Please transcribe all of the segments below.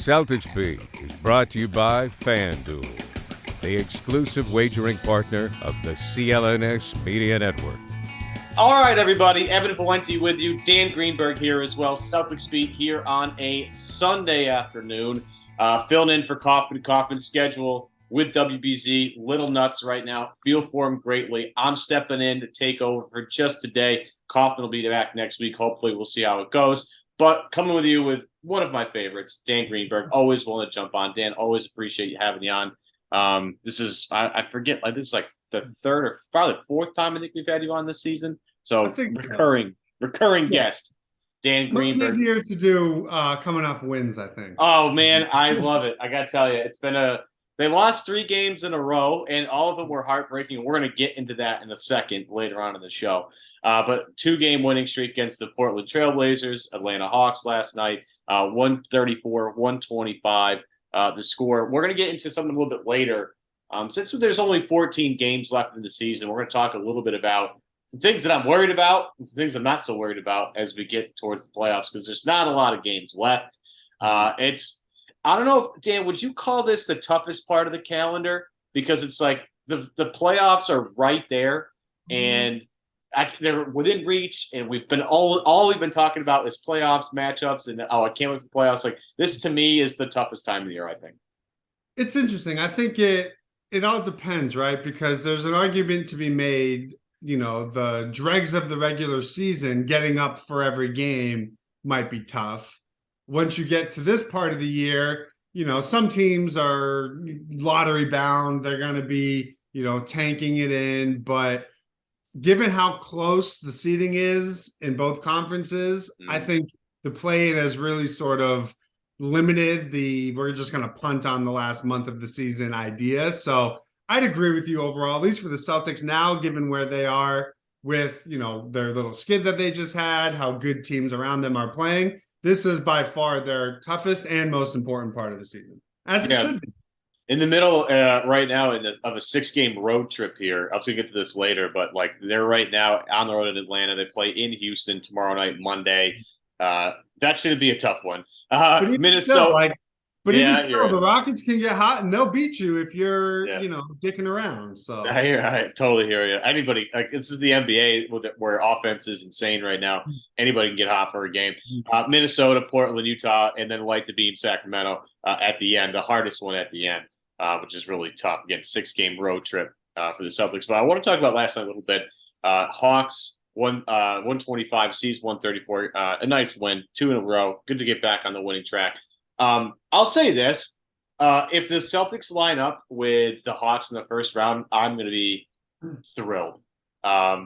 Celtics Beat is brought to you by FanDuel, the exclusive wagering partner of the CLNS Media Network. All right, everybody. Evan Valenti with you. Dan Greenberg here as well. Celtics Beat here on a Sunday afternoon. Filling in for Kaufman. Kaufman's schedule with WBZ. Little nuts right now. Feel for him greatly. I'm stepping in to take over for just today. Kaufman will be back next week. Hopefully, we'll see how it goes. But coming with you with one of my favorites, Dan Greenberg. Always willing to jump on. Dan, always appreciate you having you on. This is, I forget, like this is like the third or probably fourth time I think we've had you on this season. So recurring guest, Dan Greenberg. Much easier to do coming off wins, I think. Oh man, I love it. I gotta tell you, it's been they lost 3 games in a row, and all of them were heartbreaking. We're gonna get into that in a second later on in the show. But 2-game winning streak against the Portland Trailblazers, Atlanta Hawks last night, 134-125. The score. We're gonna get into something a little bit later. Since there's only 14 games left in the season, we're gonna talk a little bit about some things that I'm worried about and some things I'm not so worried about as we get towards the playoffs, because there's not a lot of games left. I don't know if, Dan, would you call this the toughest part of the calendar? Because it's like the playoffs are right there and they're within reach, and we've been all we've been talking about is playoffs, matchups, and I can't wait for playoffs. Like, this to me is the toughest time of the year, I think. It's interesting. I think it all depends, right? Because there's an argument to be made. You know, the dregs of the regular season, getting up for every game might be tough. Once you get to this part of the year, you know, some teams are lottery bound. They're going to be, you know, tanking it in. But given how close the seeding is in both conferences, I think the play-in has really sort of limited we're just going to punt on the last month of the season idea. So I'd agree with you overall, at least for the Celtics now, given where they are with, you know, their little skid that they just had, how good teams around them are playing. This is by far their toughest and most important part of the season, as it should be. In the middle right now of a 6-game road trip here. I was going to get to this later, but like they're right now on the road in Atlanta. They play in Houston tomorrow night, Monday. That should be a tough one. Minnesota. Even still, the Rockets can get hot and they'll beat you if you're, you know, dicking around. So I totally hear you. Anybody, like, this is the NBA where offense is insane right now. Anybody can get hot for a game. Minnesota, Portland, Utah, and then light the beam Sacramento at the end, the hardest one at the end, which is really tough. Again, 6-game road trip for the Celtics. But I want to talk about last night a little bit. Hawks 125, sees 134. A nice win, 2 in a row. Good to get back on the winning track. I'll say this. If the Celtics line up with the Hawks in the first round, I'm going to be thrilled. I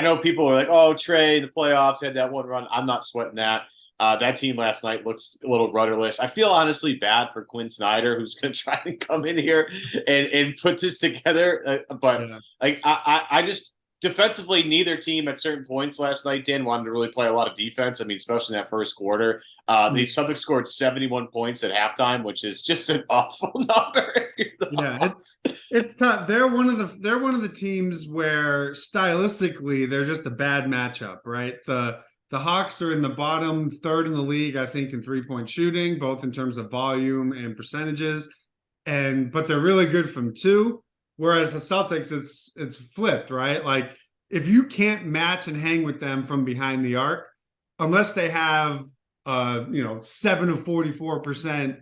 know people are like, oh, Trey, the playoffs had that one run. I'm not sweating that. That team last night looks a little rudderless. I feel honestly bad for Quinn Snyder, who's going to try to come in here and put this together. I just defensively, neither team at certain points last night, Dan, wanted to really play a lot of defense. I mean, especially in that first quarter. The Celtics scored 71 points at halftime, which is just an awful number. It's tough. They're one of the teams where stylistically they're just a bad matchup, right? The Hawks are in the bottom third in the league, I think, in 3-point shooting, both in terms of volume and percentages, but they're really good from 2. Whereas the Celtics, it's flipped, right? Like, if you can't match and hang with them from behind the arc, unless they have 7 of 44%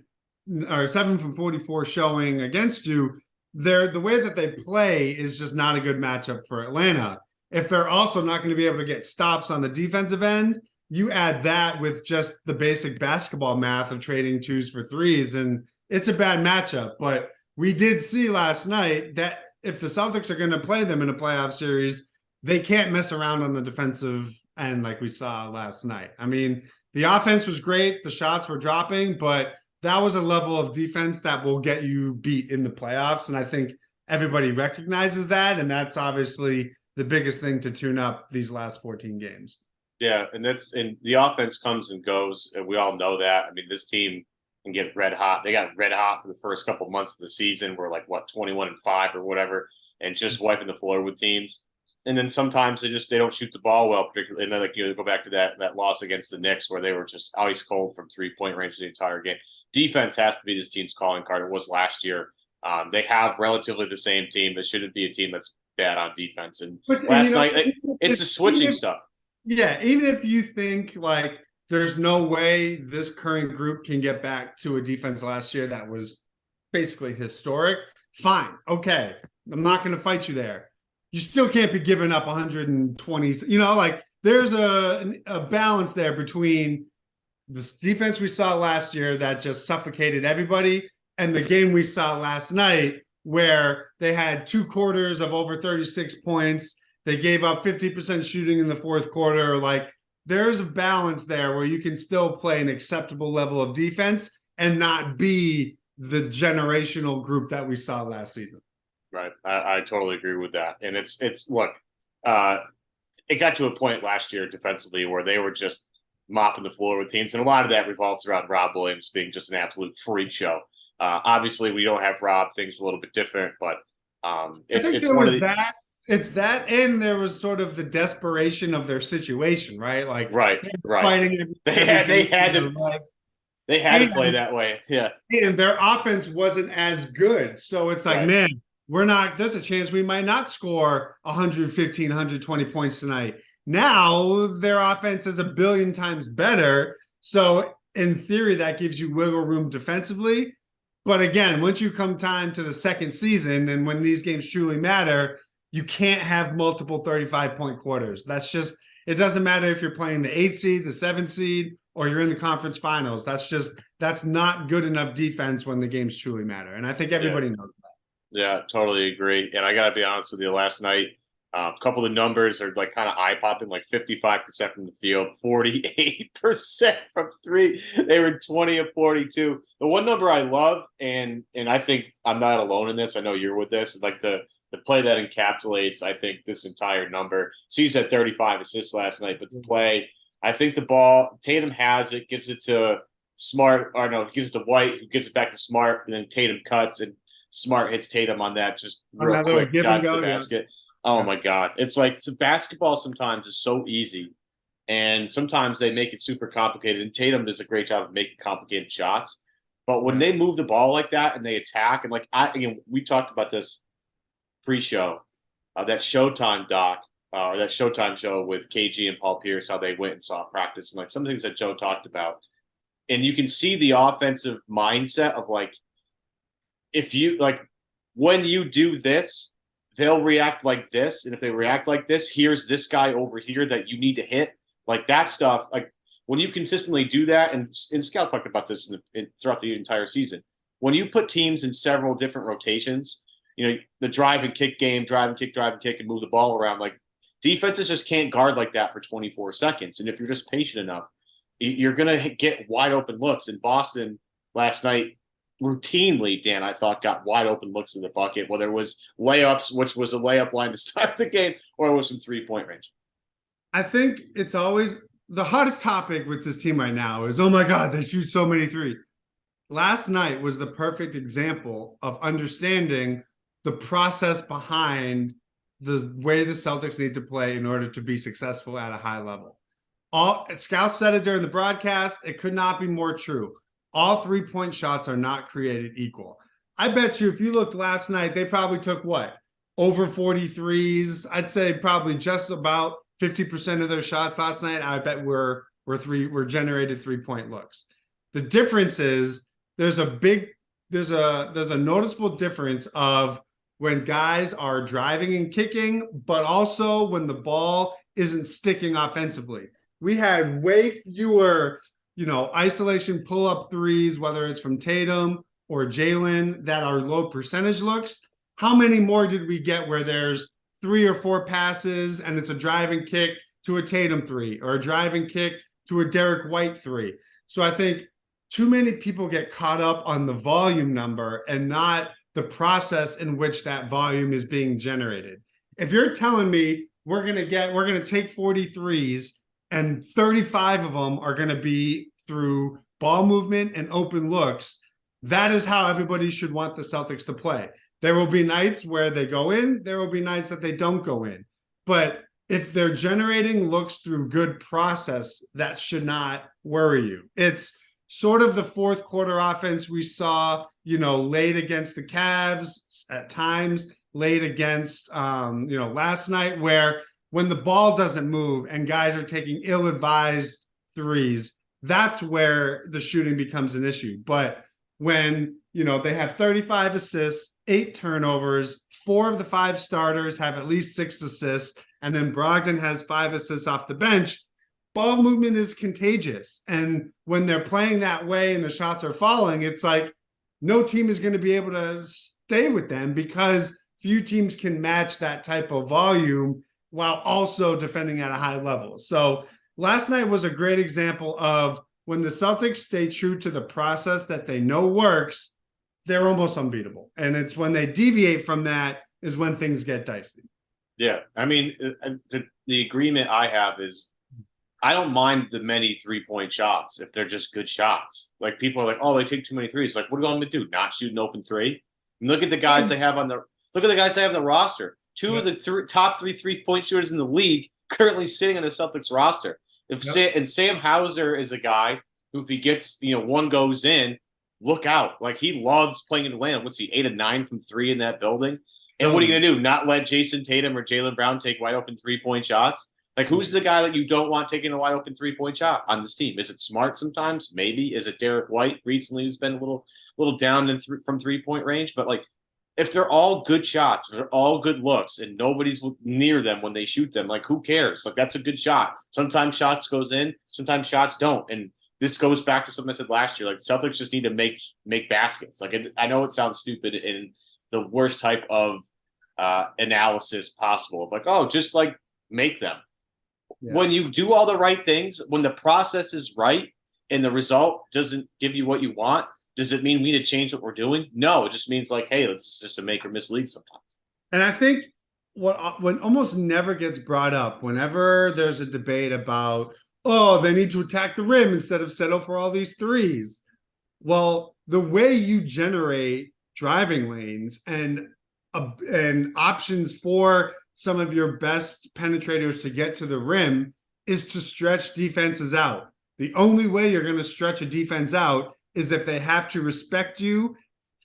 or 7 from 44 showing against you, the way that they play is just not a good matchup for Atlanta. If they're also not going to be able to get stops on the defensive end, you add that with just the basic basketball math of trading 2s for 3s, and it's a bad matchup. But we did see last night that if the Celtics are going to play them in a playoff series, they can't mess around on the defensive end like we saw last night. I mean, the offense was great. The shots were dropping, but that was a level of defense that will get you beat in the playoffs. And I think everybody recognizes that. And that's obviously the biggest thing to tune up these last 14 games. Yeah, and the offense comes and goes, and we all know that. I mean, this team can get red hot. They got red hot for the first couple months of the season. We're like 21-5 or whatever, and just wiping the floor with teams. And then sometimes they don't shoot the ball well, particularly. And then go back to that loss against the Knicks where they were just ice cold from 3-point range the entire game. Defense has to be this team's calling card. It was last year. They have relatively the same team. It shouldn't be a team that's bad on defense. And last night, it's the switching stuff. Yeah, even if you think like there's no way this current group can get back to a defense last year that was basically historic, fine. Okay, I'm not going to fight you there. You still can't be giving up 120. Like there's a balance there between the defense we saw last year that just suffocated everybody and the game we saw last night where they had 2 quarters of over 36 points. They gave up 50% shooting in the fourth quarter. Like there's a balance there where you can still play an acceptable level of defense and not be the generational group that we saw last season. Right. I totally agree with that. And look, it got to a point last year defensively where they were just mopping the floor with teams. And a lot of that revolves around Rob Williams being just an absolute freak show. Obviously we don't have Rob, things are a little bit different, but it's one of the, that. It's that, and there was sort of the desperation of their situation, right? Like, right. Fighting they had to play that way. Yeah. And their offense wasn't as good. So it's like, man, there's a chance we might not score 115, 120 points tonight. Now their offense is a billion times better. So in theory, that gives you wiggle room defensively. But again, once you come time to the second season and when these games truly matter, you can't have multiple 35-point quarters. That's just, it doesn't matter if you're playing the 8th seed, the 7th seed, or you're in the conference finals. That's not good enough defense when the games truly matter. And I think everybody knows that. Yeah, totally agree. And I got to be honest with you, last night, a couple of the numbers are like kind of eye-popping, like 55% from the field, 48% from 3. They were 20 of 42. The one number I love, and I think I'm not alone in this, I know you're with this, like the play that encapsulates, I think, this entire number. C's had 35 assists last night, but the play, I think the ball, Tatum has it, gives it to gives it to White, who gives it back to Smart, and then Tatum cuts, and Smart hits Tatum on that just real quick, got to the basket. Oh, my God. It's like basketball sometimes is so easy, and sometimes they make it super complicated, and Tatum does a great job of making complicated shots. But when they move the ball like that and they attack, and we talked about this pre-show, that Showtime doc, or that Showtime show with KG and Paul Pierce, how they went and saw practice, and like some things that Joe talked about. And you can see the offensive mindset of like, if you like, when you do this, they'll react like this. And if they react like this, here's this guy over here that you need to hit. Like that stuff, like when you consistently do that, and Scout talked about this throughout the entire season, when you put teams in several different rotations, the drive and kick game, drive and kick, and move the ball around. Like defenses just can't guard like that for 24 seconds. And if you're just patient enough, you're going to get wide open looks. And Boston last night routinely, Dan, I thought, got wide open looks in the bucket, whether it was layups, which was a layup line to start the game, or it was some 3-point range. I think it's always the hottest topic with this team right now is, oh my God, they shoot so many threes. Last night was the perfect example of understanding the process behind the way the Celtics need to play in order to be successful at a high level. Scout said it during the broadcast. It could not be more true. All 3-point shots are not created equal. I bet you if you looked last night, they probably took over 43s. I'd say probably just about 50% of their shots last night, I bet were generated 3-point looks. The difference is there's a noticeable difference of when guys are driving and kicking, but also when the ball isn't sticking offensively. We had way fewer, isolation pull-up threes, whether it's from Tatum or Jalen, that are low percentage looks. How many more did we get where there's 3 or 4 passes and it's a driving kick to a Tatum 3 or a driving kick to a Derrick White 3? So I think too many people get caught up on the volume number and not the process in which that volume is being generated. If you're telling me we're going to take 43s and 35 of them are going to be through ball movement and open looks, that is how everybody should want the Celtics to play. There will be nights where they go in, there will be nights that they don't go in. But if they're generating looks through good process, that should not worry you. It's sort of the fourth quarter offense we saw, late against the Cavs at times, late against, last night, where when the ball doesn't move and guys are taking ill-advised threes, that's where the shooting becomes an issue. But when, they have 35 assists, 8 turnovers, 4 of the 5 starters have at least 6 assists, and then Brogdon has 5 assists off the bench, ball movement is contagious. And when they're playing that way and the shots are falling, it's like no team is going to be able to stay with them because few teams can match that type of volume while also defending at a high level. So last night was a great example of when the Celtics stay true to the process that they know works, they're almost unbeatable. And it's when they deviate from that is when things get dicey. Yeah. I mean, the agreement I have is I don't mind the many 3-point shots if they're just good shots. Like people are like, oh, they take too many threes. Like, what do you want them to do? Not shoot an open three? And look at the guys they have on the roster. Two of the top 3 3-point shooters in the league currently sitting on the Celtics roster. And Sam Hauser is a guy who, if he gets, one goes in, look out. Like, he loves playing in Atlanta. What's he, 8 of 9 from 3 in that building? And what are you going to do? Not let Jason Tatum or Jaylen Brown take wide open 3-point shots? Like, who's the guy that you don't want taking a wide open 3-point shot on this team? Is it Smart sometimes? Maybe. Is it Derrick White recently who's been a little down from 3-point range? But, like, if they're all good shots, they're all good looks, and nobody's near them when they shoot them, like, who cares? Like, that's a good shot. Sometimes shots goes in, sometimes shots don't. And this goes back to something I said last year. Like, Celtics just need to make baskets. Like, I know it sounds stupid in the worst type of analysis possible. Like, oh, just, like, make them. Yeah. When you do all the right things, when the process is right and the result doesn't give you what you want, does it mean we need to change what we're doing? No, it just means like, hey, it's just a make or miss league sometimes. And I think when almost never gets brought up, whenever there's a debate about, oh, they need to attack the rim instead of settle for all these threes. Well, the way you generate driving lanes and options for some of your best penetrators to get to the rim is to stretch defenses out. The only way you're going to stretch a defense out is if they have to respect you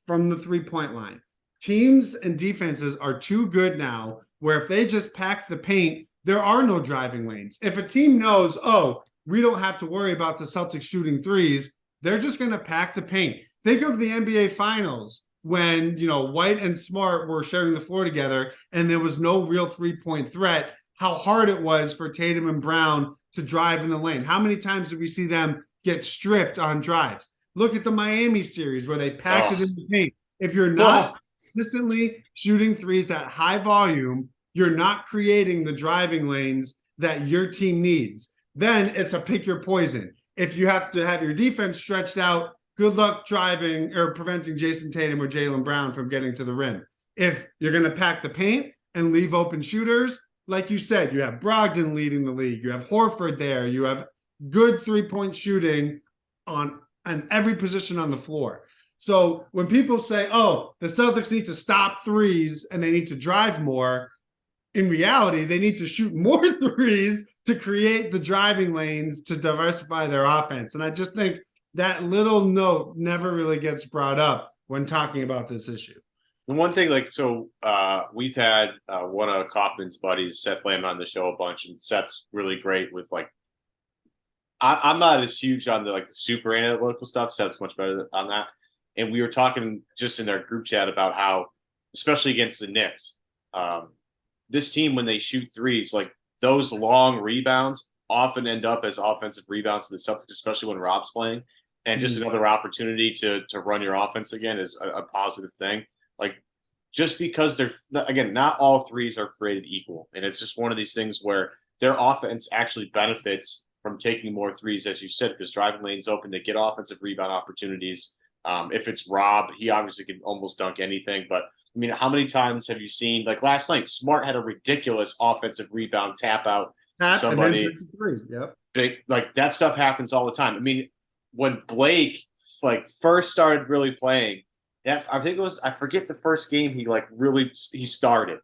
from the 3-point line. Teams and defenses are too good now where if they just pack the paint, there are no driving lanes. If a team knows, oh, we don't have to worry about the Celtics shooting threes, they're just going to pack the paint. Think of the NBA Finals when, White and Smart were sharing the floor together and there was no real 3-point threat, how hard it was for Tatum and Brown to drive in the lane. How many times did we see them get stripped on drives? Look at the Miami series where they packed it in the paint. If you're not consistently shooting threes at high volume, you're not creating the driving lanes that your team needs. Then it's a pick your poison. If you have to have your defense stretched out, good luck driving or preventing Jason Tatum or Jaylen Brown from getting to the rim. If you're going to pack the paint and leave open shooters, like you said, you have Brogdon leading the league. You have Horford there. You have good 3-point shooting on every position on the floor. So when people say, oh, the Celtics need to stop threes and they need to drive more, in reality, they need to shoot more threes to create the driving lanes to diversify their offense. And I just think that little note never really gets brought up when talking about this issue. And one thing, we've had one of Kaufman's buddies, Seth Lamb, on the show a bunch, and Seth's really great with I'm not as huge on the super analytical stuff. Seth's much better on that. And we were talking just in our group chat about how, especially against the Knicks, this team, when they shoot threes, those long rebounds often end up as offensive rebounds for the Celtics, especially when Rob's playing. And just another opportunity to run your offense again is a positive thing. Just because not all threes are created equal. And it's just one of these things where their offense actually benefits from taking more threes, as you said, because driving lanes open, they get offensive rebound opportunities. If it's Rob, he obviously can almost dunk anything. But, I mean, how many times have you seen, last night, Smart had a ridiculous offensive rebound tap out. Somebody. Yep. Big, that stuff happens all the time. I mean, when Blake, first started really playing, I think it was, I forget the first game he started.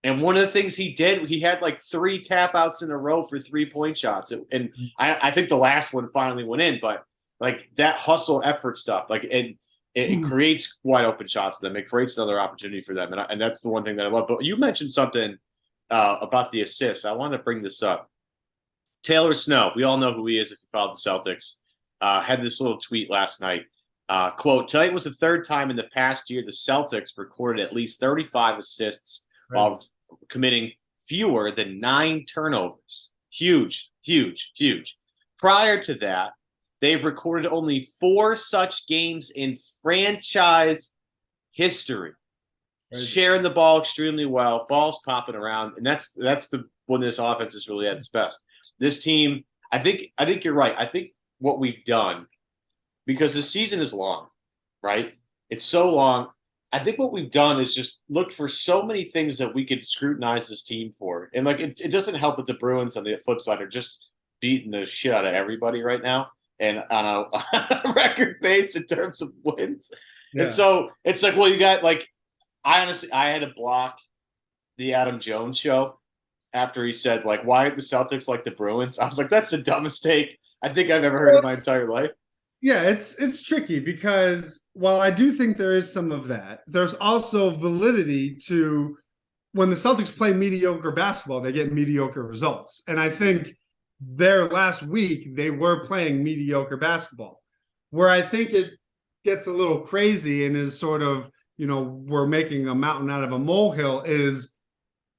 And one of the things he did, he had like 3 tap outs in a row for 3-point shots. And I think the last one finally went in, but like that hustle effort stuff, like it creates wide open shots for them. It creates another opportunity for them. And that's the one thing that I love. But you mentioned something about the assists. I wanted to bring this up. Taylor Snow, we all know who he is if you followed the Celtics, had this little tweet last night. Quote, tonight was the 3rd time in the past year the Celtics recorded at least 35 assists while committing fewer than 9 turnovers. Huge, huge, huge. Prior to that, they've recorded only 4 such games in franchise history. Sharing the ball extremely well, balls popping around, and that's the when this offense is really at its best. This team, I think you're right. I think what we've done, because the season is long, right? It's so long. I think what we've done is just looked for so many things that we could scrutinize this team for. And like it doesn't help that the Bruins on the flip side are just beating the shit out of everybody right now and on a record base in terms of wins. Yeah. And so it's like, well, you got like I had to block the Adam Jones show after he said, like, why aren't the Celtics like the Bruins? I was like, that's the dumbest take I think I've ever heard in my entire life. Yeah, it's tricky because while I do think there is some of that, there's also validity to when the Celtics play mediocre basketball, they get mediocre results. And I think their last week, they were playing mediocre basketball. Where I think it gets a little crazy and is sort of, we're making a mountain out of a molehill is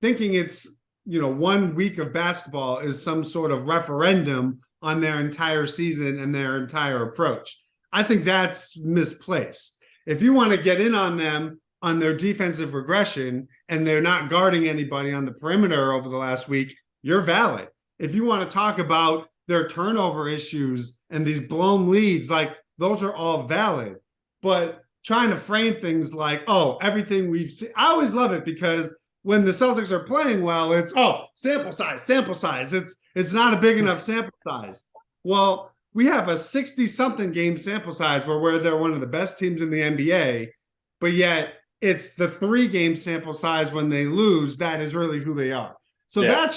thinking it's, 1 week of basketball is some sort of referendum on their entire season and their entire approach. I think that's misplaced. If you want to get in on them on their defensive regression and they're not guarding anybody on the perimeter over the last week, you're valid. If you want to talk about their turnover issues and these blown leads, like those are all valid. But trying to frame things like, oh, everything we've seen, I always love it because when the Celtics are playing well, it's, sample size. It's not a big enough sample size. Well, we have a 60-something game sample size where they're one of the best teams in the NBA, but yet it's the 3-game sample size when they lose that is really who they are. So that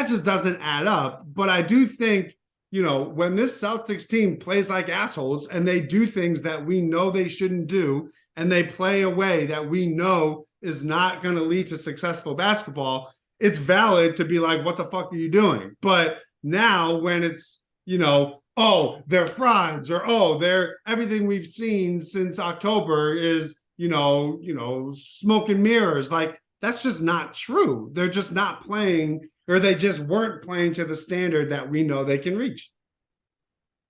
just doesn't add up. But I do think, when this Celtics team plays like assholes and they do things that we know they shouldn't do, and they play a way that we know is not going to lead to successful basketball, it's valid to be like, what the fuck are you doing? But now when it's, they're frauds or, they're everything we've seen since October is, smoke and mirrors. Like, that's just not true. They're just not playing, or they just weren't playing to the standard that we know they can reach.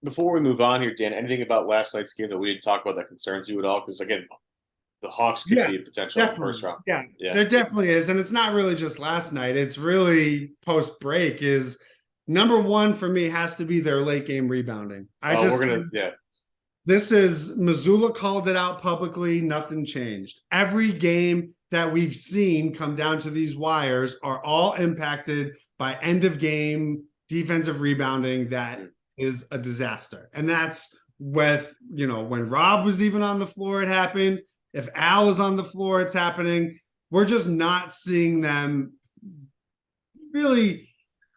Before we move on here, Dan, anything about last night's game that we didn't talk about that concerns you at all? Because again, the Hawks could be a potential first round. Yeah, there definitely is. And it's not really just last night. It's really post-break is number one for me has to be their late game rebounding. This is Missoula called it out publicly. Nothing changed. Every game that we've seen come down to these wires are all impacted by end of game defensive rebounding. That is a disaster. And that's with, when Rob was even on the floor, it happened. If Al is on the floor, it's happening. We're just not seeing them really.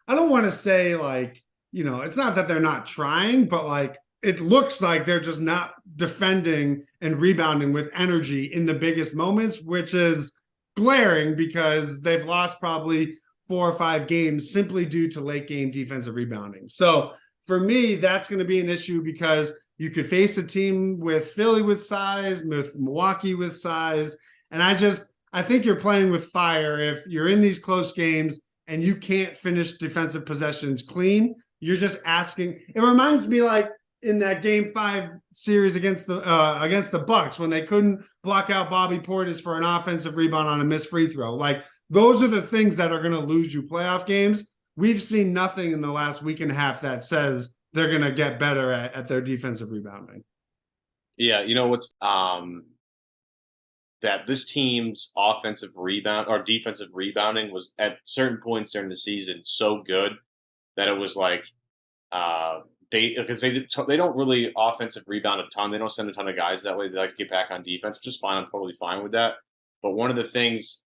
I don't want to say like, it's not that they're not trying, but like it looks like they're just not defending and rebounding with energy in the biggest moments, which is glaring because they've lost probably 4 or 5 games simply due to late game defensive rebounding. So for me, that's going to be an issue because you could face a team with Philly with size, with Milwaukee with size. And I think you're playing with fire. If you're in these close games and you can't finish defensive possessions clean, you're just asking. It reminds me like in that Game 5 series against the Bucks when they couldn't block out Bobby Portis for an offensive rebound on a missed free throw. Like those are the things that are going to lose you playoff games. We've seen nothing in the last week and a half that says they're going to get better at their defensive rebounding. Yeah, what's that this team's offensive rebound or defensive rebounding was at certain points during the season so good that it was like because they don't really offensive rebound a ton. They don't send a ton of guys that way. They like to get back on defense, which is fine. I'm totally fine with that. But one of the things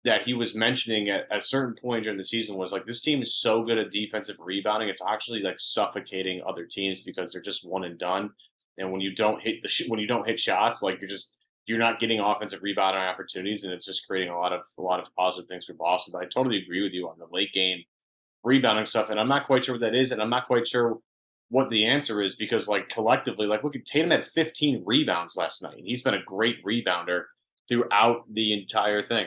that he was mentioning at a certain point during the season was like, this team is so good at defensive rebounding, it's actually like suffocating other teams because they're just one and done. And when you don't hit when you don't hit shots, like you're not getting offensive rebounding opportunities, and it's just creating a lot of positive things for Boston. But I totally agree with you on the late game rebounding stuff, and I'm not quite sure what that is, and I'm not quite sure what the answer is because, like, collectively, like, look at Tatum had 15 rebounds last night, and he's been a great rebounder throughout the entire thing.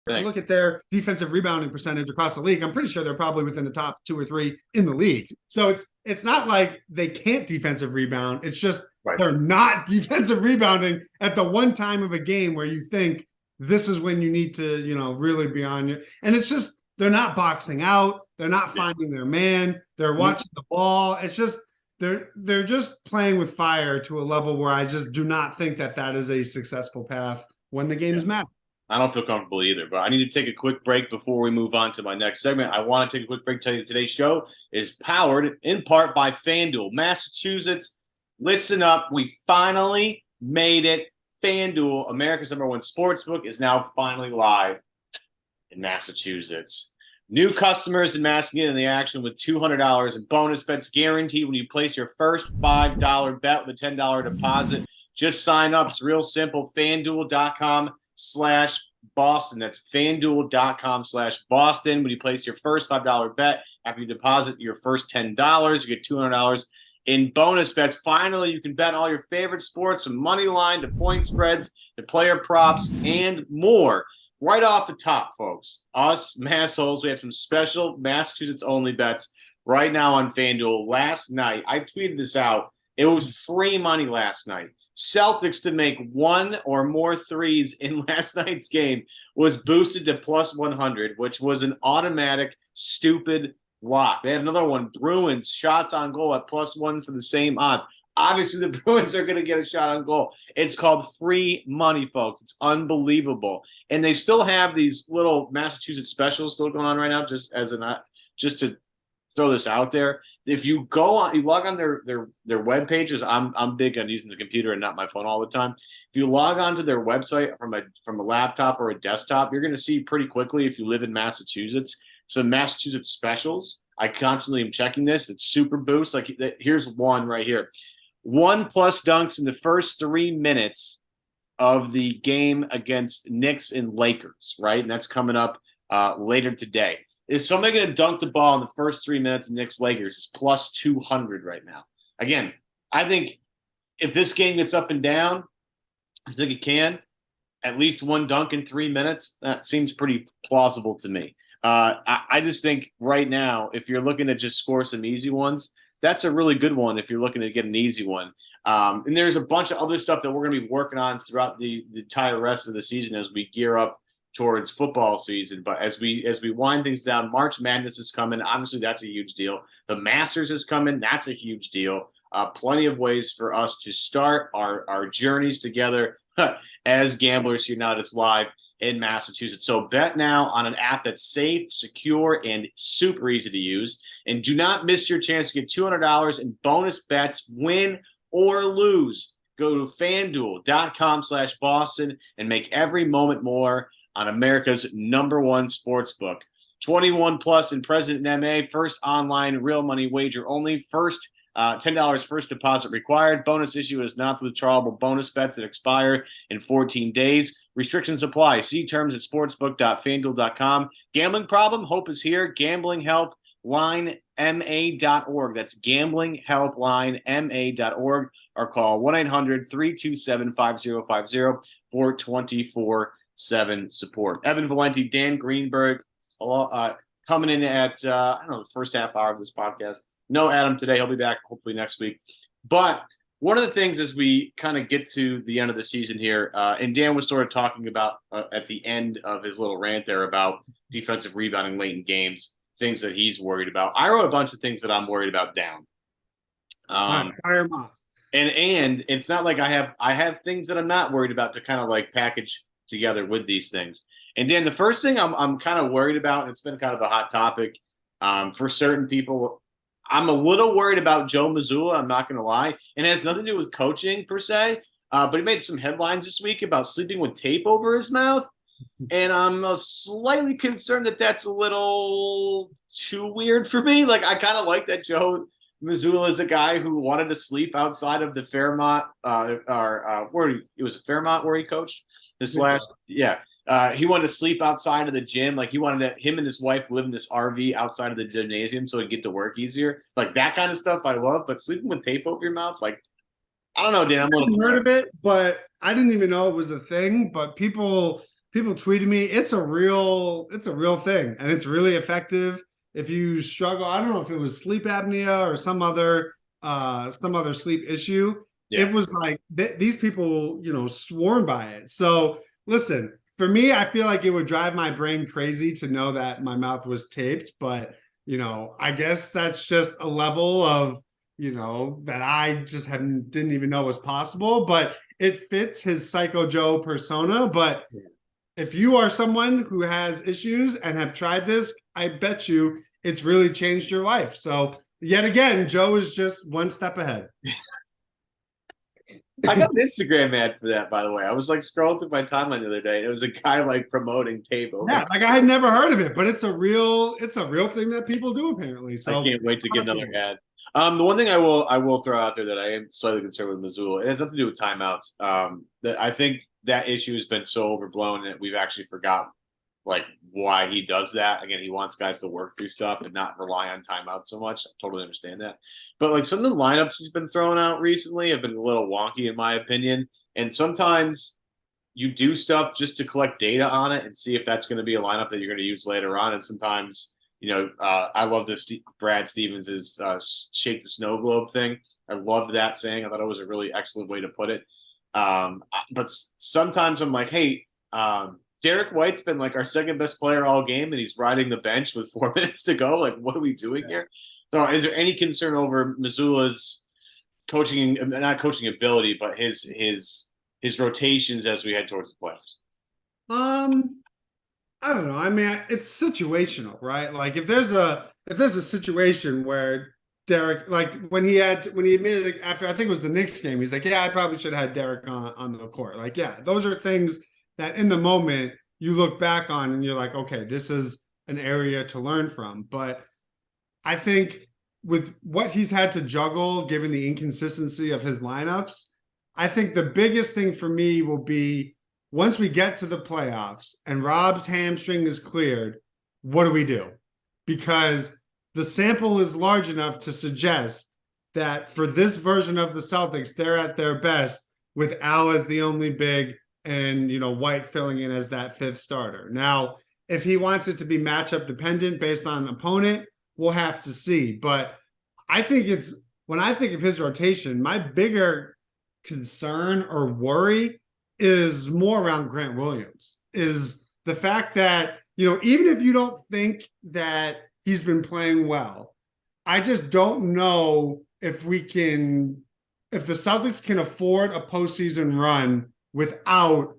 So look at their defensive rebounding percentage across the league. I'm pretty sure they're probably within the top 2 or 3 in the league. So it's not like they can't defensive rebound. It's just They're not defensive rebounding at the one time of a game where you think this is when you need to, really be on your. And it's just they're not boxing out. They're not finding their man. They're watching the ball. It's just they're just playing with fire to a level where I just do not think that is a successful path when the game is matter. I don't feel comfortable either, but I need to take a quick break before we move on to my next segment. I want to take a quick break to tell you today's show is powered in part by FanDuel. Massachusetts, listen up. We finally made it. FanDuel, America's #1 sportsbook, is now finally live in Massachusetts. New customers in Mass get in the action with $200 in bonus bets guaranteed when you place your first $5 bet with a $10 deposit. Just sign up. It's real simple. FanDuel.com/Boston. That's FanDuel.com/Boston. When you place your first $5 bet, after you deposit your first $10, you get $200 in bonus bets. Finally, you can bet all your favorite sports from money line to point spreads to player props and more. Right off the top, folks, us Massholes, we have some special Massachusetts-only bets right now on FanDuel. Last night, I tweeted this out. It was free money last night. Celtics to make one or more threes in last night's game was boosted to +100, which was an automatic, stupid lock. They had another one, Bruins, shots on goal at +1 for the same odds. Obviously, the Bruins are going to get a shot on goal. It's called free money, folks. It's unbelievable. And they still have these little Massachusetts specials still going on right now, just to throw this out there. If you you log on their web pages. I'm big on using the computer and not my phone all the time. If you log on to their website from a laptop or a desktop, you're going to see pretty quickly, if you live in Massachusetts, some Massachusetts specials. I constantly am checking this. It's super boost. Like, here's one right here. 1+ dunks in the first 3 minutes of the game against Knicks and Lakers, right? And that's coming up later today. Is somebody going to dunk the ball in the first 3 minutes of Knicks Lakers? It's +200 right now. Again, I think if this game gets up and down, I think it can. At least one dunk in 3 minutes. That seems pretty plausible to me. I just think right now, if you're looking to just score some easy ones, that's a really good one if you're looking to get an easy one. And there's a bunch of other stuff that we're going to be working on throughout the entire rest of the season as we gear up towards football season. But as we wind things down, March Madness is coming. Obviously, that's a huge deal. The Masters is coming. That's a huge deal. Plenty of ways for us to start our journeys together as gamblers here now that's live in Massachusetts. So bet now on an app that's safe, secure, and super easy to use. And do not miss your chance to get $200 in bonus bets, win or lose. Go to FanDuel.com/Boston and make every moment more on America's #1 sportsbook. 21 plus and present in MA. First online real money wager only. First $10 first deposit required. Bonus issue is not withdrawable bonus bets that expire in 14 days. Restrictions apply. See terms at sportsbook.fanduel.com. Gambling problem? Hope is here. Gambling help line ma.org. That's gamblinghelplinema.org, or call 1-800-327-5050 for 24/7 support. Evan Valenti, Dan Greenberg, coming in at the first half hour of this podcast. No Adam today. He'll be back hopefully next week. But one of the things as we kind of get to the end of the season here, and Dan was sort of talking about at the end of his little rant there about defensive rebounding late in games, things that he's worried about. I wrote a bunch of things that I'm worried about down. Fire them off. And it's not like I have things that I'm not worried about to kind of like package together with these things. And Dan, the first thing I'm kind of worried about, and it's been kind of a hot topic for certain people, I'm a little worried about Joe Mazzulla. I'm not going to lie. And it has nothing to do with coaching per se. But he made some headlines this week about sleeping with tape over his mouth. And I'm slightly concerned that that's a little too weird for me. Like, I kind of like that Joe Mazzulla is a guy who wanted to sleep outside of the Fairmont, it was Fairmont where he coached this last, yeah. He wanted to sleep outside of the gym. Like, he wanted him and his wife live in this RV outside of the gymnasium so he'd get to work easier. Like, that kind of stuff I love, but sleeping with tape over your mouth, like, I don't know, Dan. I'm a little heard of it, but I didn't even know it was a thing. But people tweeted me, it's a real thing, and it's really effective. If you struggle, I don't know if it was sleep apnea or some other sleep issue. Yeah. It was like these people, sworn by it. So listen, for me, I feel like it would drive my brain crazy to know that my mouth was taped, but I guess that's just a level of that I just didn't even know was possible, but it fits his Psycho Joe persona. But if you are someone who has issues and have tried this, I bet you it's really changed your life. So yet again, Joe is just one step ahead. I got an Instagram ad for that, by the way. I was like scrolling through my timeline the other day, and it was a guy like promoting tape over. Yeah, like I had never heard of it, but it's a real thing that people do apparently. So I can't wait to get another ad. The one thing I will throw out there that I am slightly concerned with Mazzulla, it has nothing to do with timeouts. That I think that issue has been so overblown that we've actually forgotten like why he does that. Again, he wants guys to work through stuff and not rely on timeouts so much. I totally understand that. But like some of the lineups he's been throwing out recently have been a little wonky in my opinion. And sometimes you do stuff just to collect data on it and see if that's going to be a lineup that you're going to use later on. And sometimes, I love this Brad Stevens' shake the snow globe thing. I loved that saying. I thought it was a really excellent way to put it. But sometimes I'm like, hey, Derrick White's been like our second best player all game, and he's riding the bench with 4 minutes to go. Like, what are we doing here? So, is there any concern over Mazzulla's not coaching ability, but his rotations as we head towards the playoffs? I don't know. I mean, it's situational, right? Like, if there's a situation where Derrick, like when he admitted it after, I think it was the Knicks game, he's like, yeah, I probably should have had Derrick on the court. Like, yeah, those are things that in the moment you look back on and you're like, okay, this is an area to learn from. But I think with what he's had to juggle, given the inconsistency of his lineups, I think the biggest thing for me will be once we get to the playoffs and Rob's hamstring is cleared, what do we do? Because the sample is large enough to suggest that for this version of the Celtics, they're at their best with Al as the only big and, White filling in as that fifth starter. Now, if he wants it to be matchup dependent based on an opponent, we'll have to see. But I think when I think of his rotation, my bigger concern or worry is more around Grant Williams, is the fact that, even if you don't think that he's been playing well, I just don't know if the Celtics can afford a postseason run without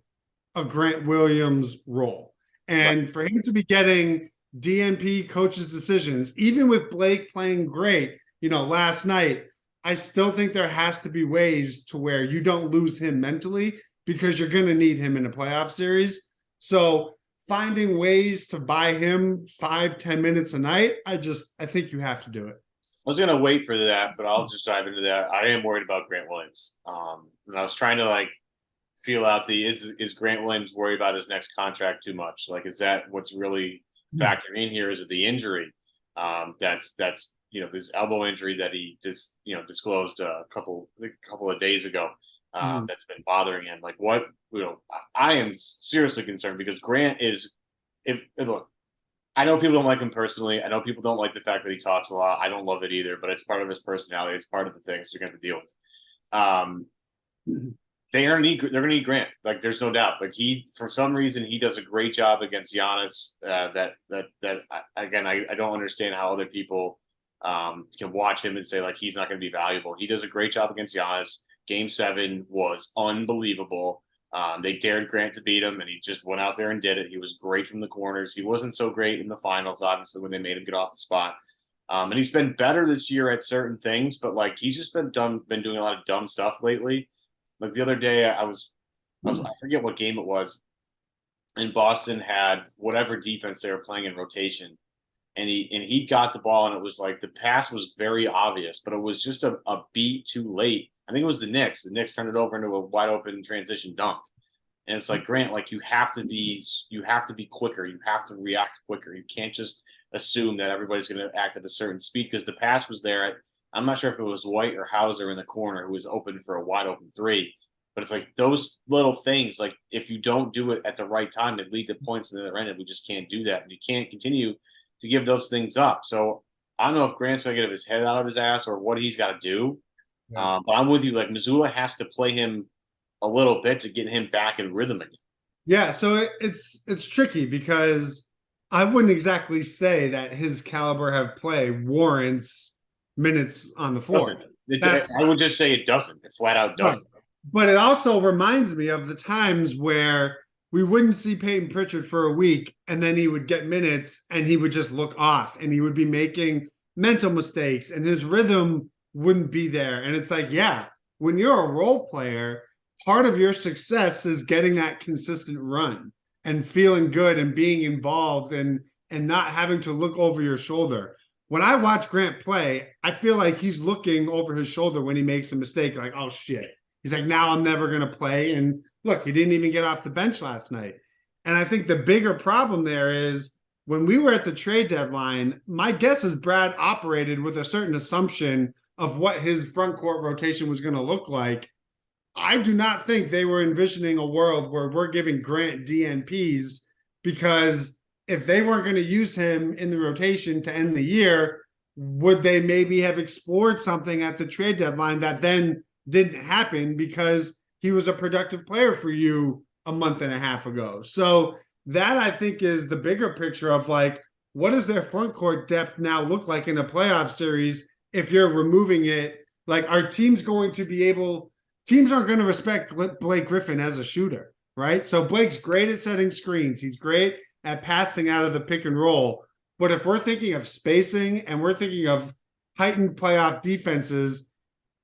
a Grant Williams role. And for him to be getting DNP coaches' decisions, even with Blake playing great, last night, I still think there has to be ways to where you don't lose him mentally because you're going to need him in a playoff series. So finding ways to buy him 5-10 minutes a night, I think you have to do it. I was going to wait for that, but I'll just dive into that. I am worried about Grant Williams. And I was trying to feel out is Grant Williams worried about his next contract too much? Like, is that what's really factoring in here? Is it the injury? That's this elbow injury that he just disclosed a couple of days ago. That's been bothering him. Like, what I am seriously concerned because Grant is. Look, I know people don't like him personally. I know people don't like the fact that he talks a lot. I don't love it either, but it's part of his personality. It's part of the things you're going to deal with. They're going to need Grant. Like, there's no doubt. Like, for some reason, he does a great job against Giannis. Again, I don't understand how other people can watch him and say like he's not going to be valuable. He does a great job against Giannis. Game 7 was unbelievable. They dared Grant to beat him, and he just went out there and did it. He was great from the corners. He wasn't so great in the finals, obviously, when they made him get off the spot. And he's been better this year at certain things, but like he's just been doing a lot of dumb stuff lately. Like the other day, I forget what game it was, and Boston had whatever defense they were playing in rotation, and he got the ball, and it was like the pass was very obvious, but it was just a beat too late. I think it was the Knicks. The Knicks turned it over into a wide open transition dunk. And it's like, Grant, like you have to be quicker. You have to react quicker. You can't just assume that everybody's going to act at a certain speed, because the pass was there. I'm not sure if it was White or Hauser in the corner who was open for a wide open three, but it's like those little things, like if you don't do it at the right time, it lead to points in the other end, and we just can't do that. And you can't continue to give those things up. So I don't know if Grant's going to get his head out of his ass or what he's got to do. Yeah. But I'm with you. Like Mazzulla has to play him a little bit to get him back in rhythm again. Yeah, so it's tricky because I wouldn't exactly say that his caliber of play warrants minutes on the floor. I would just say it doesn't. It flat out doesn't. But it also reminds me of the times where we wouldn't see Peyton Pritchard for a week, and then he would get minutes and he would just look off, and he would be making mental mistakes, and his rhythm wouldn't be there. And it's like, yeah, when you're a role player, part of your success is getting that consistent run and feeling good and being involved and not having to look over your shoulder. When I watch Grant play, I feel like he's looking over his shoulder when he makes a mistake, like, oh shit. He's like, now I'm never going to play. And look, he didn't even get off the bench last night. And I think the bigger problem there is when we were at the trade deadline, my guess is Brad operated with a certain assumption of what his front court rotation was going to look like. I do not think they were envisioning a world where we're giving Grant DNPs, because if they weren't going to use him in the rotation to end the year, would they maybe have explored something at the trade deadline that then didn't happen because he was a productive player for you a month and a half ago? So that, I think, is the bigger picture of like, what does their front court depth now look like in a playoff series if you're removing it? Like, are teams going to be able – teams aren't going to respect Blake Griffin as a shooter, right? So Blake's great at setting screens. He's great at passing out of the pick and roll. But if we're thinking of spacing and we're thinking of heightened playoff defenses,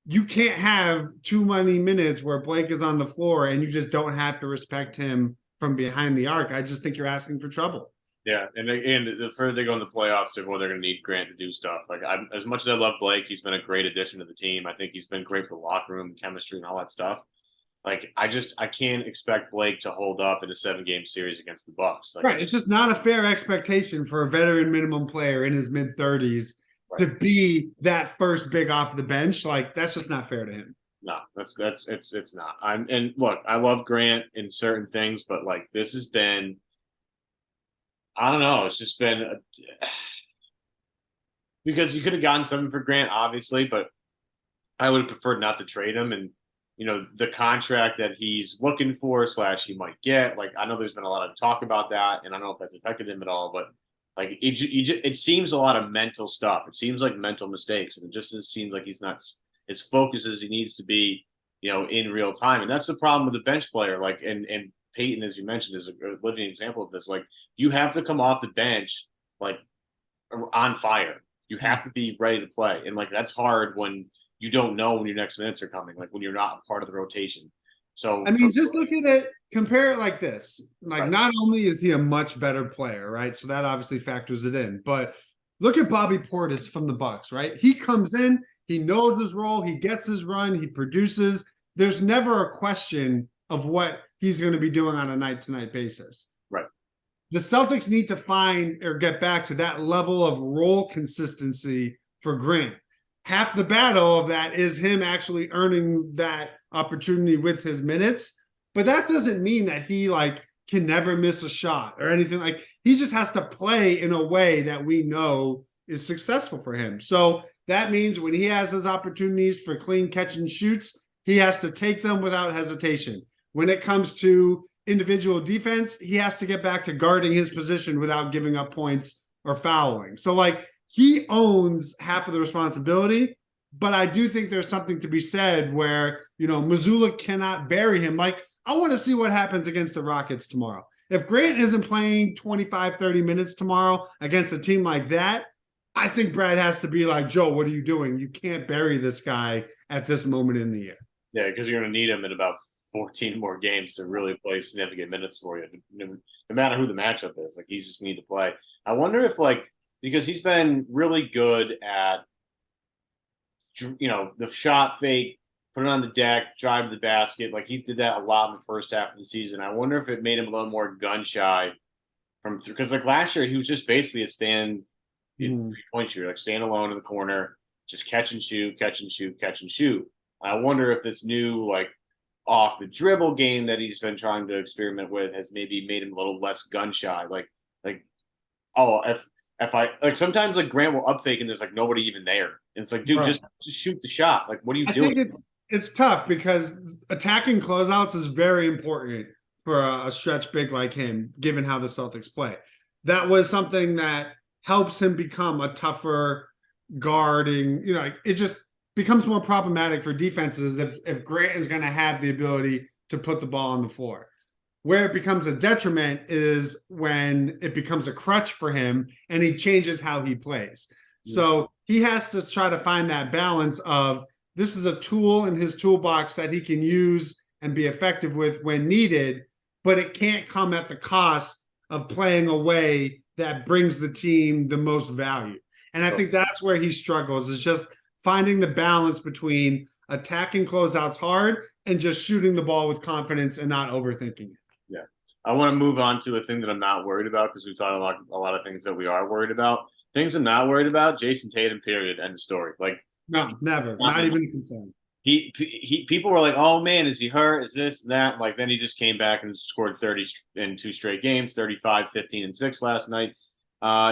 you can't have too many minutes where Blake is on the floor and you just don't have to respect him from behind the arc. I just think you're asking for trouble. Yeah, and the further they go in the playoffs, the more they're going to need Grant to do stuff. Like, as much as I love Blake, he's been a great addition to the team. I think he's been great for the locker room, chemistry, and all that stuff. Like, I can't expect Blake to hold up in a 7-game series against the Bucks. Like, right, it's just not a fair expectation for a veteran minimum player in his mid-30s to be that first big off the bench. Like, that's just not fair to him. No, it's not. And look, I love Grant in certain things, but like this has been, I don't know, it's just been because you could have gotten something for Grant, obviously, but I would have preferred not to trade him. And you know, the contract that he's looking for / he might get, like I know there's been a lot of talk about that, and I don't know if that's affected him at all, but. Like it seems a lot of mental stuff. It seems like mental mistakes, and it seems like he's not as focused as he needs to be, you know, in real time. And that's the problem with the bench player. Like, and Peyton, as you mentioned, is a living example of this. Like, you have to come off the bench like on fire. You have to be ready to play, and like that's hard when you don't know when your next minutes are coming. Like when you're not a part of the rotation. So I mean, just look at it, compare it like this. Like, right. Not only is he a much better player, right? So that obviously factors it in. But look at Bobby Portis from the Bucks, right? He comes in, he knows his role, he gets his run, he produces. There's never a question of what he's going to be doing on a night-to-night basis. Right. The Celtics need to find or get back to that level of role consistency for Grant. Half the battle of that is him actually earning that opportunity with his minutes, but that doesn't mean that he like can never miss a shot or anything. Like, he just has to play in a way that we know is successful for him. So that means when he has his opportunities for clean catch and shoots, he has to take them without hesitation. When it comes to individual defense, he has to get back to guarding his position without giving up points or fouling. So like, he owns half of the responsibility, but I do think there's something to be said where, you know, Mazzulla cannot bury him. Like, I want to see what happens against the Rockets tomorrow. If Grant isn't playing 25, 30 minutes tomorrow against a team like that, I think Brad has to be like, Joe, what are you doing? You can't bury this guy at this moment in the year. Yeah, because you're going to need him in about 14 more games to really play significant minutes for you. No matter who the matchup is, like he's just need to play. I wonder if because he's been really good at, the shot fake, put it on the deck, drive to the basket. Like he did that a lot in the first half of the season. I wonder if it made him a little more gun shy because last year he was just basically a stand 3-point shooter, like stand alone in the corner, just catch and shoot, catch and shoot, catch and shoot. I wonder if this new off the dribble game that he's been trying to experiment with has maybe made him a little less gun shy. If I sometimes Grant will up fake and there's nobody even there. And it's dude, just shoot the shot. What are you doing? I think it's tough because attacking closeouts is very important for a stretch big like him, given how the Celtics play. That was something that helps him become a tougher guarding, it just becomes more problematic for defenses if Grant is going to have the ability to put the ball on the floor. Where it becomes a detriment is when it becomes a crutch for him and he changes how he plays. So he has to try to find that balance of this is a tool in his toolbox that he can use and be effective with when needed, but it can't come at the cost of playing a way that brings the team the most value. And I think that's where he struggles, is just finding the balance between attacking closeouts hard and just shooting the ball with confidence and not overthinking it. Yeah. I want to move on to a thing that I'm not worried about because we've talked a lot of things that we are worried about. Things I'm not worried about, Jason Tatum, period, end of story. No, never. Not even a concern. People were like, oh man, is he hurt? Is this and that? Then he just came back and scored 30 in 2 straight games, 35, 15, and 6 last night.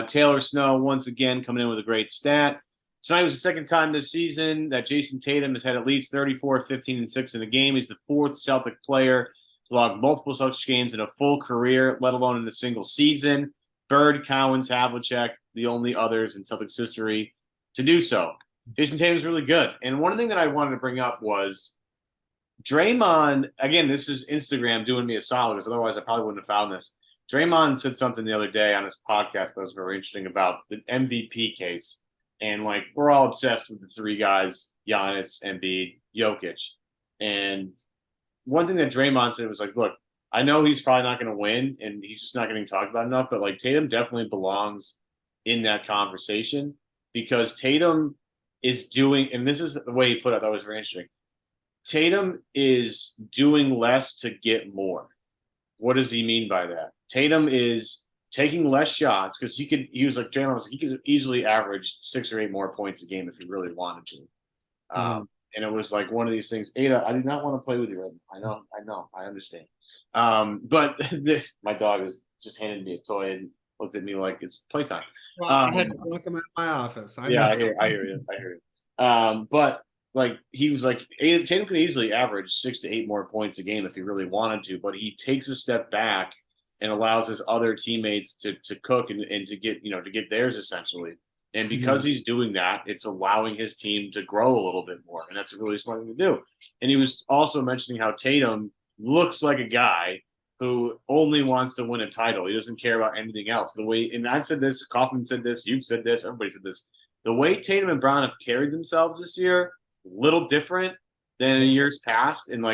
Taylor Snow once again coming in with a great stat. Tonight was the second time this season that Jason Tatum has had at least 34, 15, and 6 in a game. He's the 4th Celtic player to log multiple Celtics games in a full career, let alone in a single season. Bird, Cowens, Havlicek, the only others in Celtics history to do so. Jason Tatum's really good. And one thing that I wanted to bring up was Draymond, again, this is Instagram doing me a solid because otherwise I probably wouldn't have found this. Draymond said something the other day on his podcast that was very interesting about the MVP case. And we're all obsessed with the 3 guys, Giannis, Embiid, Jokic. And one thing that Draymond said was look, I know he's probably not going to win and he's just not getting talked about enough, but Tatum definitely belongs in that conversation because Tatum is doing, and this is the way he put it, I thought it was very interesting. Tatum is doing less to get more. What does he mean by that? Tatum is taking less shots because he could easily average 6 or 8 more points a game if he really wanted to. And it was one of these things. Ada, I do not want to play with you right now. I know, I understand. But my dog is just handed me a toy and looked at me like it's playtime. Well, I had to look him at my office. I hear you. But he was Tatum could easily average 6 to 8 more points a game if he really wanted to, but he takes a step back and allows his other teammates to cook and to get theirs essentially. And because he's doing that, it's allowing his team to grow a little bit more. And that's a really smart thing to do. And he was also mentioning how Tatum looks like a guy who only wants to win a title. He doesn't care about anything else. And I've said this, Kaufman said this, you've said this, everybody said this. The way Tatum and Brown have carried themselves this year, a little different than in years past. And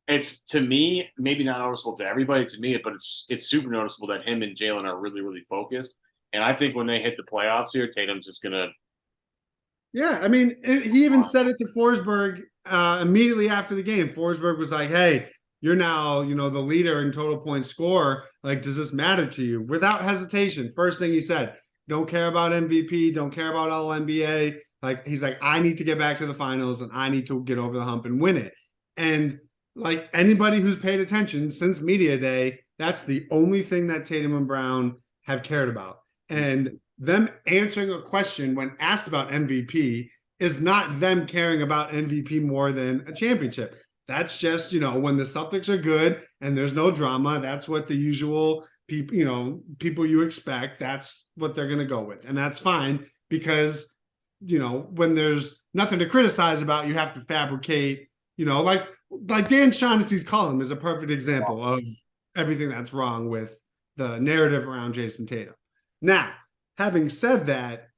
it's, to me, maybe not noticeable to everybody, to me, but it's super noticeable that him and Jalen are really, really focused. And I think when they hit the playoffs here, Tatum's just going to. Yeah, I mean, he even said it to Forsberg immediately after the game. Forsberg was like, hey, you're now, the leader in total point score. Does this matter to you? Without hesitation. First thing he said, don't care about MVP, don't care about all NBA. He's like, I need to get back to the finals and I need to get over the hump and win it. And anybody who's paid attention since media day, that's the only thing that Tatum and Brown have cared about. And them answering a question when asked about MVP is not them caring about MVP more than a championship. That's just, when the Celtics are good and there's no drama, that's what the usual people you expect, that's what they're going to go with. And that's fine because, when there's nothing to criticize about, you have to fabricate, like Dan Shaughnessy's column is a perfect example of everything that's wrong with the narrative around Jason Tatum. Now, having said that,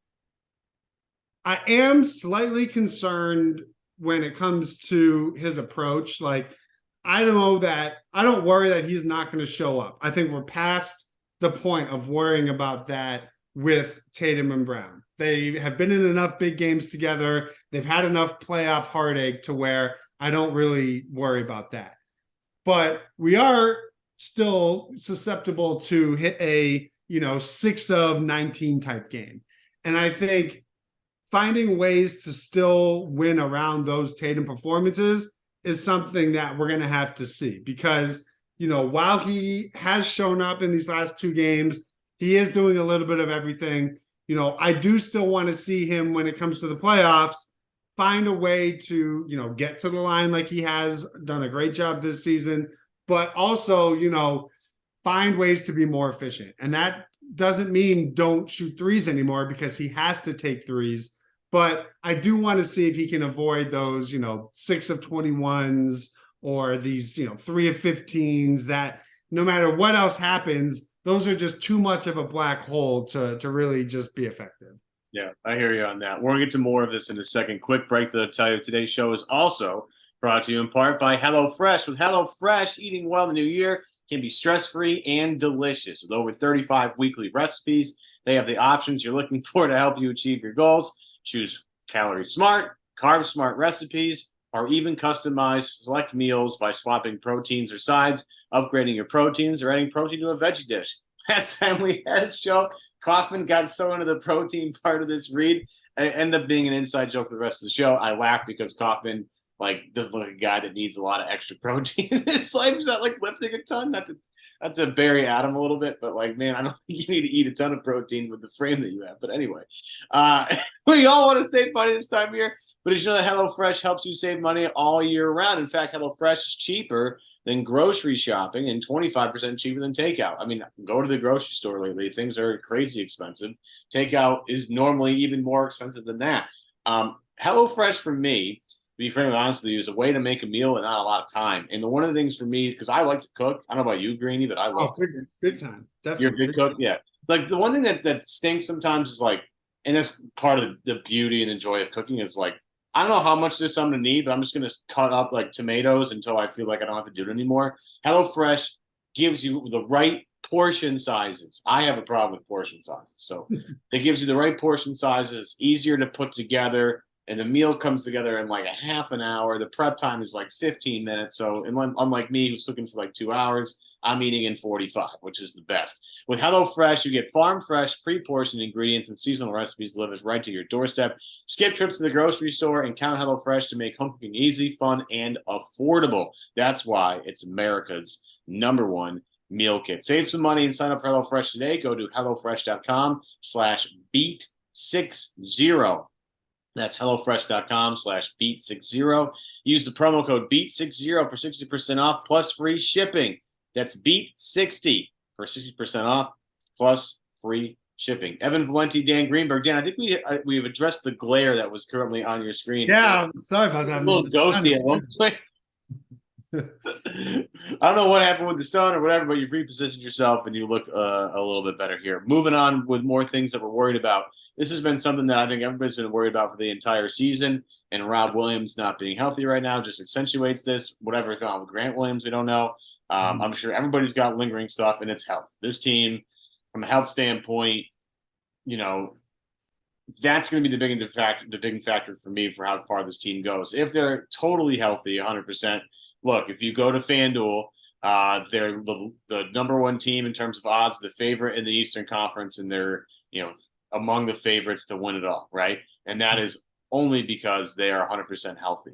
I am slightly concerned when it comes to his approach. Like, I don't worry that he's not going to show up. I think we're past the point of worrying about that with Tatum and Brown. They have been in enough big games together. They've had enough playoff heartache to where I don't really worry about that. But we are still susceptible to hit a, 6 of 19 type game. And I think finding ways to still win around those Tatum performances is something that we're going to have to see, because, while he has shown up in these last 2 games, he is doing a little bit of everything. I do still want to see him, when it comes to the playoffs, find a way to, get to the line like he has done a great job this season, but also, find ways to be more efficient. And that doesn't mean don't shoot threes anymore, because he has to take threes. But I do want to see if he can avoid those, 6 of 21s or these, 3 of 15s that no matter what else happens, those are just too much of a black hole to really just be effective. Yeah, I hear you on that. We're going to get to more of this in a second. Quick break to tell you today's show is also brought to you in part by HelloFresh. With HelloFresh, eating well in the new year can be stress-free and delicious. With over 35 weekly recipes, they have the options you're looking for to help you achieve your goals. Choose calorie smart, carb smart recipes, or even customize select meals by swapping proteins or sides, upgrading your proteins, or adding protein to a veggie dish. Last time we had a show, Kaufman got so into the protein part of this read, it ended up being an inside joke for the rest of the show. I laughed because Kaufman doesn't look like a guy that needs a lot of extra protein in his life. He's not lifting a ton, not to bury Adam a little bit, but man, I don't think you need to eat a ton of protein with the frame that you have. But anyway, we all want to save money this time of year. But as you know, that HelloFresh helps you save money all year round. In fact, HelloFresh is cheaper than grocery shopping and 25% cheaper than takeout. I mean, go to the grocery store lately. Things are crazy expensive. Takeout is normally even more expensive than that. HelloFresh, for me, to be frankly honest with you, is a way to make a meal in not a lot of time. And one of the things for me, because I like to cook, I don't know about you, Greeny, but I love cooking. Big time. Definitely. You're a big cook? Yeah. The one thing that stinks sometimes is and that's part of the beauty and the joy of cooking is I don't know how much this I'm going to need, but I'm just going to cut up tomatoes until I feel like I don't have to do it anymore. HelloFresh gives you the right portion sizes. I have a problem with portion sizes. So it gives you the right portion sizes. It's easier to put together, and the meal comes together in a half an hour. The prep time is 15 minutes. So unlike me, who's cooking for 2 hours, I'm eating in 45, which is the best. With HelloFresh, you get farm-fresh, pre-portioned ingredients and seasonal recipes delivered right to your doorstep. Skip trips to the grocery store and count HelloFresh to make home cooking easy, fun, and affordable. That's why it's America's #1 meal kit. Save some money and sign up for HelloFresh today. Go to HelloFresh.com/beat60. That's HelloFresh.com/beat60. Use the promo code beat60 for 60% off plus free shipping. That's beat60 for 60% off plus free shipping. Evan Valenti, Dan Greenberg. Dan, I think we've addressed the glare that was currently on your screen. Yeah, I'm sorry about that. A little ghosty at one point. I don't know what happened with the sun or whatever, but you've repositioned yourself and you look a little bit better here. Moving on with more things that we're worried about. This has been something that I think everybody's been worried about for the entire season, and Rob Williams not being healthy right now just accentuates this. Whatever's going on with Grant Williams, we don't know. I'm sure everybody's got lingering stuff, and it's health. This team, from a health standpoint, that's going to be the big factor for me for how far this team goes. If they're totally healthy, 100%. Look, if you go to FanDuel, they're the #1 team in terms of odds, the favorite in the Eastern Conference, and they're among the favorites to win it all, right? And that is only because they are 100% healthy.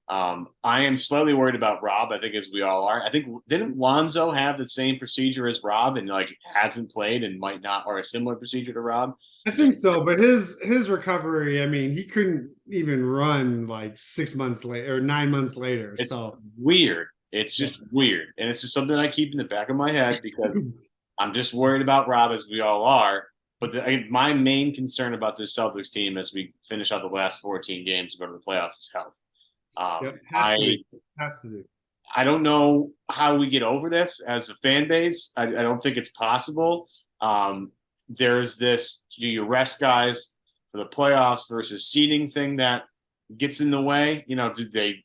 I am slightly worried about Rob, I think, as we all are. I think, didn't Lonzo have the same procedure as Rob and hasn't played and might not, or a similar procedure to Rob? I think so, but his recovery, he couldn't even run 6 months later or 9 months later. It's so weird. It's just weird. And it's just something I keep in the back of my head because I'm just worried about Rob, as we all are. But my main concern about this Celtics team as we finish out the last 14 games and go to the playoffs is health. Has to be. I don't know how we get over this as a fan base. I don't think it's possible. There's this, do you rest guys for the playoffs versus seeding thing that gets in the way? Do they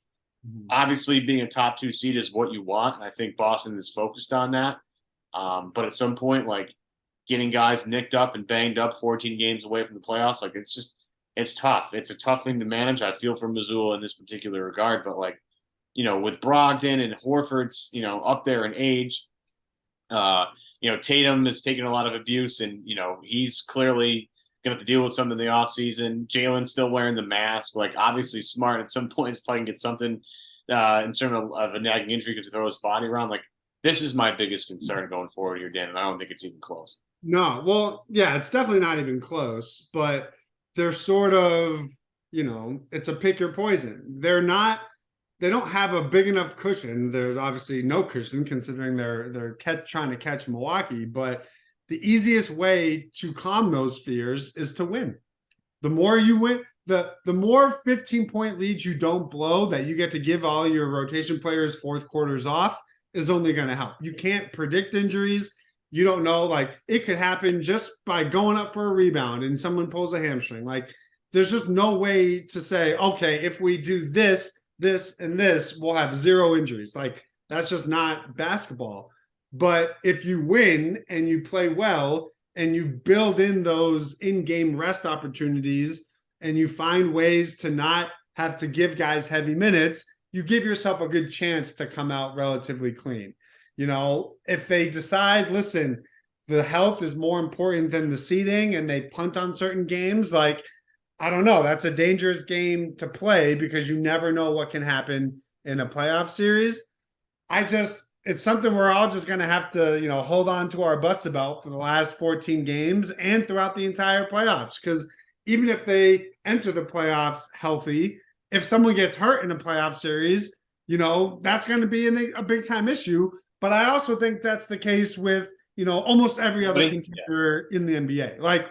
obviously being a top 2 seed is what you want, and I think Boston is focused on that. But at some point, like getting guys nicked up and banged up 14 games away from the playoffs, like it's tough. It's a tough thing to manage. I feel for Missoula in this particular regard, but with Brogdon and Horford's, up there in age, Tatum is taking a lot of abuse, and, he's clearly going to have to deal with something in the offseason. Jalen's still wearing the mask. Like, obviously Smart at some point is probably going to get something in terms of a nagging injury because he throws his body around. Like, this is my biggest concern going forward here, Dan, and I don't think it's even close. No, well, yeah, it's definitely not even close, but they're sort of, it's a pick your poison. They don't have a big enough cushion. There's obviously no cushion considering they're trying to catch Milwaukee, but the easiest way to calm those fears is to win. The more you win, the more 15-point leads you don't blow that you get to give all your rotation players fourth quarters off is only going to help. You can't predict injuries. You don't know, like it could happen just by going up for a rebound and someone pulls a hamstring. Like there's just no way to say, okay, if we do this, and this, we'll have 0 injuries. Like that's just not basketball. But if you win and you play well and you build in those in-game rest opportunities and you find ways to not have to give guys heavy minutes, you give yourself a good chance to come out relatively clean. If they decide, listen, the health is more important than the seeding and they punt on certain games, like, I don't know, that's a dangerous game to play because you never know what can happen in a playoff series. It's something we're all just going to have to, hold on to our butts about for the last 14 games and throughout the entire playoffs. Because even if they enter the playoffs healthy, if someone gets hurt in a playoff series, that's going to be a big time issue. But I also think that's the case with, almost every other contender in the NBA. Like,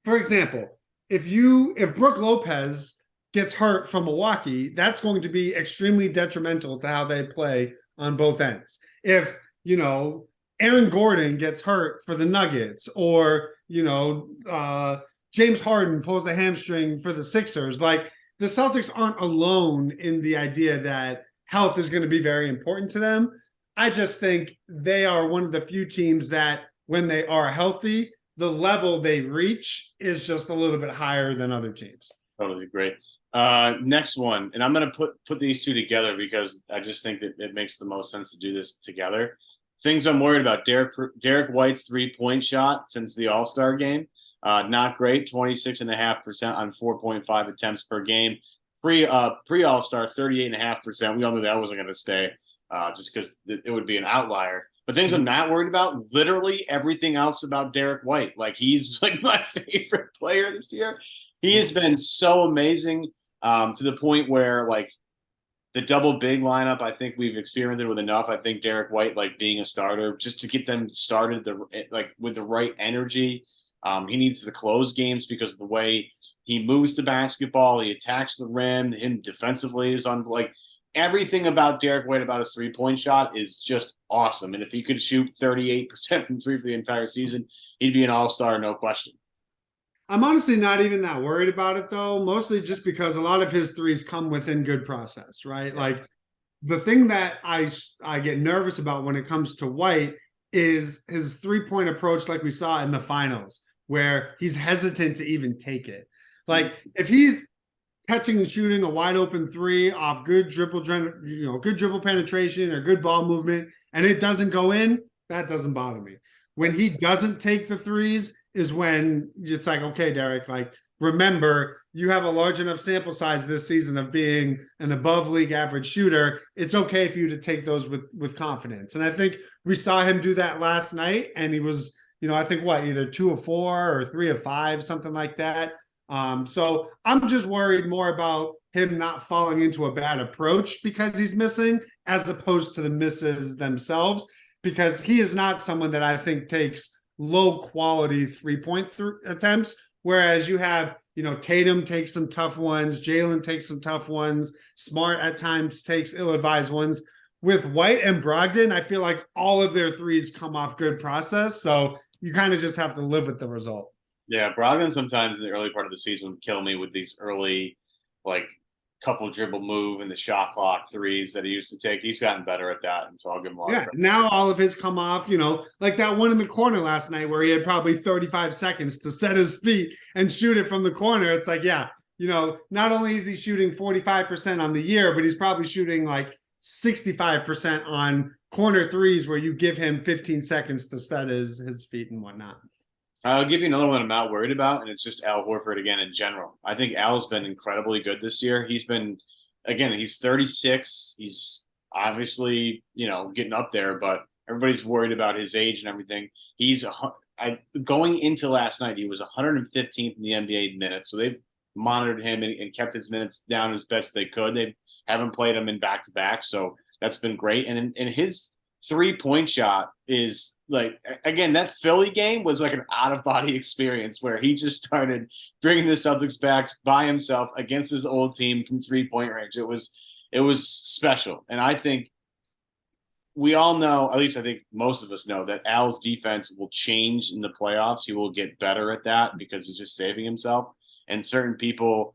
for example, if Brook Lopez gets hurt from Milwaukee, that's going to be extremely detrimental to how they play on both ends. If, Aaron Gordon gets hurt for the Nuggets or, James Harden pulls a hamstring for the Sixers, like the Celtics aren't alone in the idea that health is going to be very important to them. I just think they are one of the few teams that when they are healthy, the level they reach is just a little bit higher than other teams. Totally great. Next one, and I'm going to put these two together because I just think that it makes the most sense to do this together. Things I'm worried about: Derrick White's 3-point shot since the All-Star game, not great, 26.5% on 4.5 attempts per game. Pre All-Star, 38.5%. We all knew that wasn't going to stay, just because it would be an outlier. But things I'm not worried about, literally everything else about Derrick White. Like, he's like my favorite player this year. He has been so amazing, to the point where, like, the double big lineup, I think we've experimented with enough. I think Derrick White, like, being a starter, just to get them started with the right energy. He needs to close games because of the way he moves the basketball. He attacks the rim. Him defensively is on, like, everything about Derrick White about his 3-point shot is just awesome. And if he could shoot 38% from 3 for the entire season, he'd be an all-star, no question. I'm honestly not even that worried about it, though, mostly just because a lot of his threes come within good process, right? Like, the thing that I get nervous about when it comes to White is his 3-point approach, like we saw in the finals, where he's hesitant to even take it. Like, if he's catching and shooting a wide open 3 off good dribble penetration or good ball movement, and it doesn't go in, that doesn't bother me. When he doesn't take the threes is when it's like, okay, Derrick, like, remember, you have a large enough sample size this season of being an above league average shooter. It's okay for you to take those with confidence. And I think we saw him do that last night, and he was, I think either 2 of 4 or 3 of 5, something like that. So I'm just worried more about him not falling into a bad approach because he's missing, as opposed to the misses themselves, because he is not someone that I think takes low quality 3-point attempts. Whereas you have, Tatum takes some tough ones, Jalen takes some tough ones, Smart at times takes ill-advised ones. With White and Brogdon, I feel like all of their threes come off good process. So you kind of just have to live with the result. Yeah, Brogdon sometimes in the early part of the season would kill me with these early, like, couple dribble move and the shot clock threes that he used to take. He's gotten better at that, and so I'll give him a lot of credit. Now all of his come off, like that one in the corner last night where he had probably 35 seconds to set his feet and shoot it from the corner. It's like, not only is he shooting 45% on the year, but he's probably shooting like 65% on corner threes where you give him 15 seconds to set his feet and whatnot. I'll give you another one I'm not worried about, and it's just Al Horford again in general. I think Al's been incredibly good this year. He's 36. He's obviously, getting up there, but everybody's worried about his age and everything. Going into last night, he was 115th in the NBA minutes, so they've monitored him and kept his minutes down as best they could. They haven't played him in back-to-back, so that's been great. And his three-point shot is like, again, that Philly game was like an out-of-body experience where he just started bringing the Celtics back by himself against his old team from three-point range. It was special. And I think we all know, at least I think most of us know, that Al's defense will change in the playoffs. He will get better at that because he's just saving himself. And certain people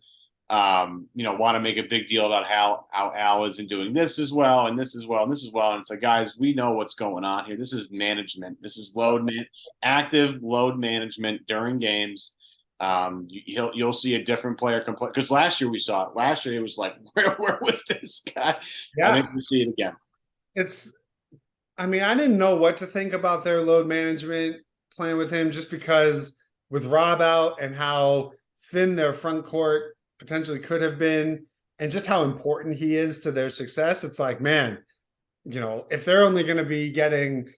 want to make a big deal about how Al isn't doing this as well, and this as well, and this as well. And it's like, guys, we know what's going on here. This is management. This is active load management during games. You'll see a different player complain, because last year we saw it. Last year it was like, where was this guy? Yeah. I think we see it again. I didn't know what to think about their load management playing with him, just because with Rob out and how thin their front court potentially could have been, and just how important he is to their success. It's like, man, if they're only going to be getting,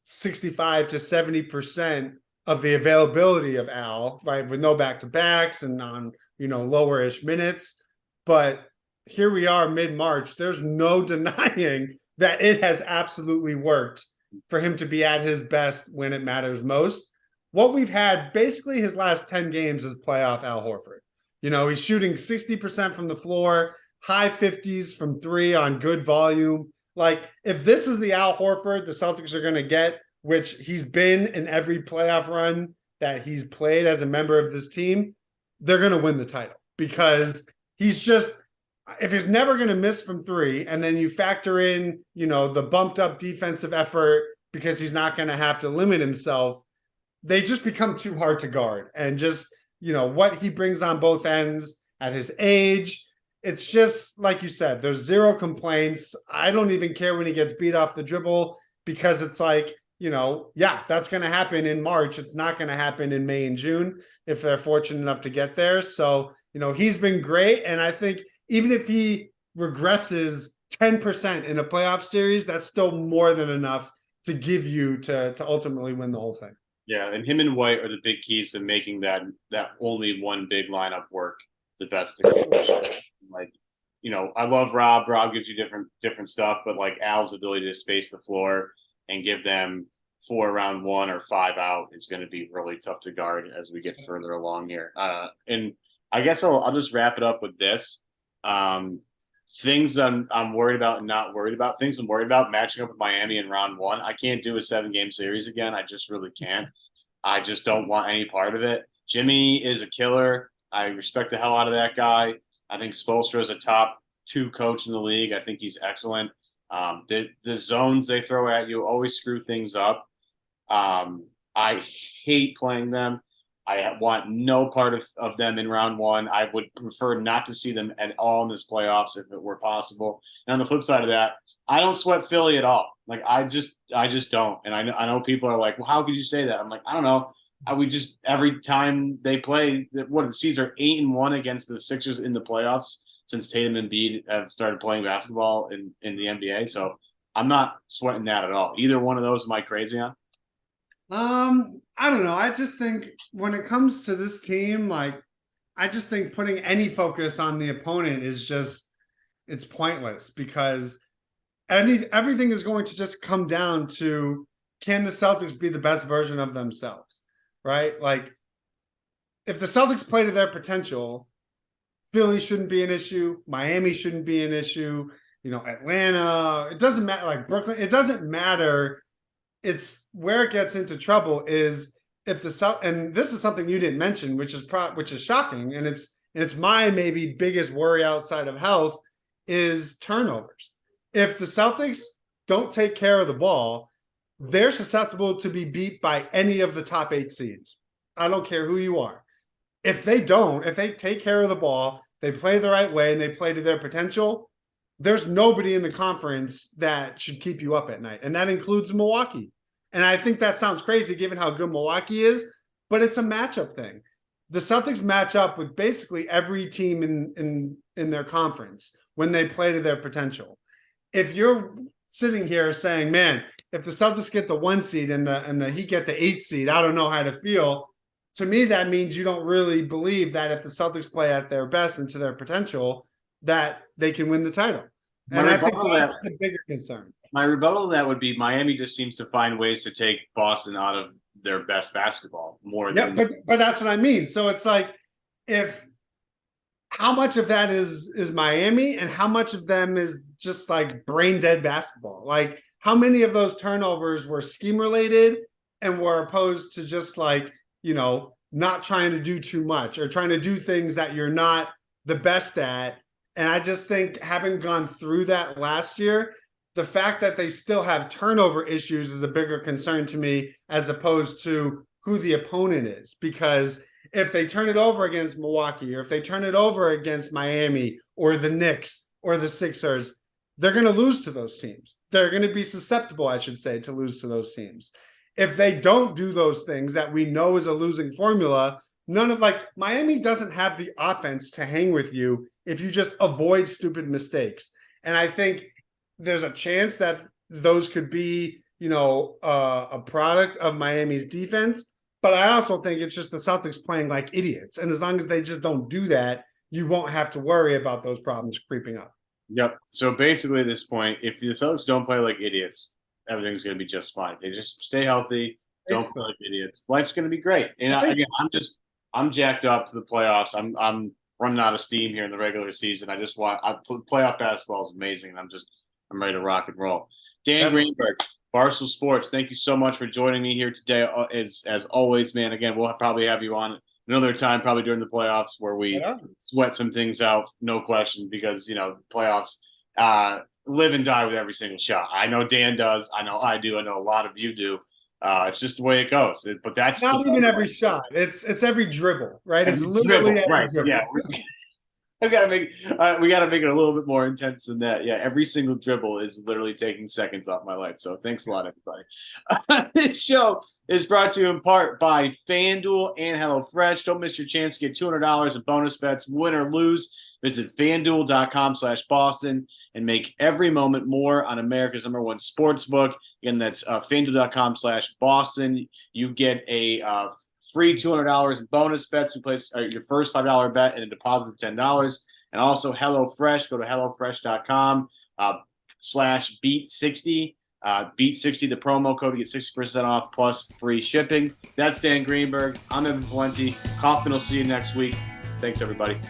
65 to 70% of the availability of Al, right, with no back-to-backs and on, lower-ish minutes. But here we are mid-March. There's no denying that it has absolutely worked for him to be at his best when it matters most. What we've had basically his last 10 games is playoff Al Horford. He's shooting 60% from the floor, high 50s from three on good volume. Like, if this is the Al Horford the Celtics are going to get, which he's been in every playoff run that he's played as a member of this team, they're going to win the title, because he's just, if he's never going to miss from three, and then you factor in, the bumped up defensive effort because he's not going to have to limit himself, they just become too hard to guard. And just, what he brings on both ends at his age, it's just, like you said, there's zero complaints. I don't even care when he gets beat off the dribble, because it's like, that's going to happen in March. It's not going to happen in May and June if they're fortunate enough to get there. So, he's been great. And I think even if he regresses 10% in a playoff series, that's still more than enough to give you to ultimately win the whole thing. Yeah, and him and White are the big keys to making that only one big lineup work the best. Like, I love Rob. Rob gives you different stuff, but like Al's ability to space the floor and give them 4 around 1 or 5 out is going to be really tough to guard as we get further along here. And I guess I'll just wrap it up with this. Things I'm worried about and not worried about. Things I'm worried about: matching up with Miami in round 1. I can't do a 7-game series again. I just really can't. I just don't want any part of it. Jimmy is a killer. I respect the hell out of that guy. I think Spoelstra is a top 2 coach in the league. I think he's excellent. The zones they throw at you always screw things up. I hate playing them. I want no part of them in round 1. I would prefer not to see them at all in this playoffs if it were possible. And on the flip side of that, I don't sweat Philly at all. Like, I just don't. And I know people are like, well, how could you say that? I'm like, I don't know. We just, every time they play, the C's are 8-1 against the Sixers in the playoffs since Tatum and Embiid have started playing basketball in the NBA. So I'm not sweating that at all. Either one of those am I crazy on? I don't know. I just think when it comes to this team, like, I just think putting any focus on the opponent is just, it's pointless, because everything is going to just come down to, can the Celtics be the best version of themselves, right? Like, if the Celtics play to their potential, Philly shouldn't be an issue. Miami shouldn't be an issue. Atlanta, it doesn't matter. Like Brooklyn, it doesn't matter. It's where it gets into trouble is if the South, and this is something you didn't mention, which is shocking, and it's my maybe biggest worry outside of health is turnovers. If the Celtics don't take care of the ball, they're susceptible to be beat by any of the top 8 seeds. I don't care who you are. If they take care of the ball, they play the right way, and they play to their potential, there's nobody in the conference that should keep you up at night. And that includes Milwaukee. And I think that sounds crazy given how good Milwaukee is, but it's a matchup thing. The Celtics match up with basically every team in their conference when they play to their potential. If you're sitting here saying, man, if the Celtics get the 1 seed and the Heat get the 8 seed, I don't know how to feel. To me, that means you don't really believe that if the Celtics play at their best and to their potential, that they can win the title. And I think that's the bigger concern. My rebuttal to that would be Miami just seems to find ways to take Boston out of their best basketball more than. But that's what I mean. So it's like, how much of that is Miami and how much of them is just like brain dead basketball? Like, how many of those turnovers were scheme related and were opposed to just like, not trying to do too much or trying to do things that you're not the best at? And I just think, having gone through that last year, the fact that they still have turnover issues is a bigger concern to me as opposed to who the opponent is. Because if they turn it over against Milwaukee, or if they turn it over against Miami or the Knicks or the Sixers, they're going to lose to those teams. They're going to be susceptible, I should say, to lose to those teams. If they don't do those things that we know is a losing formula, Miami doesn't have the offense to hang with you if you just avoid stupid mistakes. And I think there's a chance that those could be, a product of Miami's defense. But I also think it's just the Celtics playing like idiots. And as long as they just don't do that, you won't have to worry about those problems creeping up. Yep. So basically at this point, if the Celtics don't play like idiots, everything's going to be just fine. They just stay healthy, don't play like idiots. Life's going to be great. And I'm jacked up to the playoffs. I'm running out of steam here in the regular season. Playoff basketball is amazing. And I'm ready to rock and roll. Dan Greenberg, Barstool Sports, thank you so much for joining me here today. As always, man, again, we'll probably have you on another time, probably during the playoffs, where we sweat some things out, no question, because, playoffs live and die with every single shot. I know Dan does. I know I do. I know a lot of you do. It's just the way it goes. But that's not even every shot. It's every dribble, right? It's literally every dribble. Yeah. We got to make it a little bit more intense than that. Yeah, every single dribble is literally taking seconds off my life. So thanks a lot, everybody. This show is brought to you in part by FanDuel and HelloFresh. Don't miss your chance to get $200 in bonus bets, win or lose. Visit FanDuel.com/Boston and make every moment more on America's #1 sportsbook. Again, that's FanDuel.com /Boston. You get a free $200 in bonus bets. You place your first $5 bet and a deposit of $10. And also HelloFresh. Go to HelloFresh.com /Beat60. Beat60, the promo code to get 60% off plus free shipping. That's Dan Greenberg. I'm Evan Valenti. Kaufman will see you next week. Thanks, everybody.